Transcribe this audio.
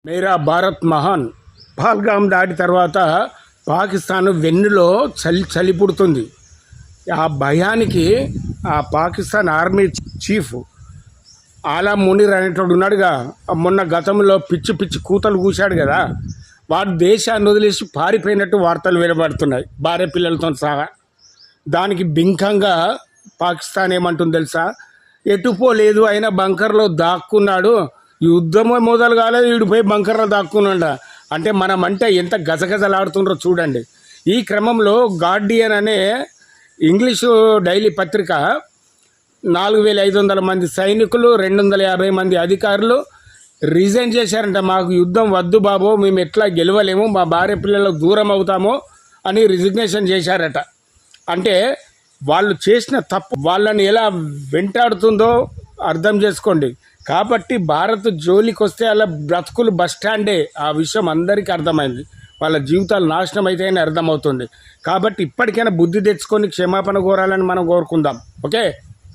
మేరా భారత్ మహాన్. పహల్గాం దాటి తర్వాత పాకిస్తాన్ వెన్నులో చలి పుడుతుంది. ఆ భయానికి ఆ పాకిస్తాన్ ఆర్మీ చీఫ్ ఆలా మునీర్ అనేటోడు ఉన్నాడుగా, మొన్న గతంలో పిచ్చి కూతలు కూశాడు కదా, వాడు దేశాన్ని వదిలేసి పారిపోయినట్టు వార్తలు వినబడుతున్నాయి, భార్య పిల్లలతో సహా. దానికి బింకంగా పాకిస్తాన్ ఏమంటుంది తెలుసా? ఎటుపోలేదు, అయినా బంకర్లో దాక్కున్నాడు, యుద్ధమే మొదలు కాలేదు, వీడిపోయి బంకర్లో దాక్కున్నాడు. అంటే మనం అంటే ఎంత గజగజలాడుతుండ్రో చూడండి. ఈ క్రమంలో గార్డియన్ అనే ఇంగ్లీషు డైలీ పత్రిక 4500 మంది సైనికులు, 250 మంది అధికారులు రిజైన్ చేశారంట. మాకు యుద్ధం వద్దు బాబు, మేము ఎట్లా గెలవలేము, మా భార్య పిల్లలకు దూరం అవుతామో అని రిజిగ్నేషన్ చేశారట. అంటే వాళ్ళు చేసిన తప్పు వాళ్ళని ఎలా వెంటాడుతుందో అర్థం చేసుకోండి. కాబట్టి భారత్ జోలికి వస్తే అలా బ్రతుకులు బస్టాండే, ఆ విషయం అందరికీ అర్థమైంది. వాళ్ళ జీవితాలు నాశనం అయితాయని అర్థమవుతుంది. కాబట్టి ఇప్పటికైనా బుద్ధి తెచ్చుకొని క్షమాపణ కోరాలని మనం కోరుకుందాం. ఓకే.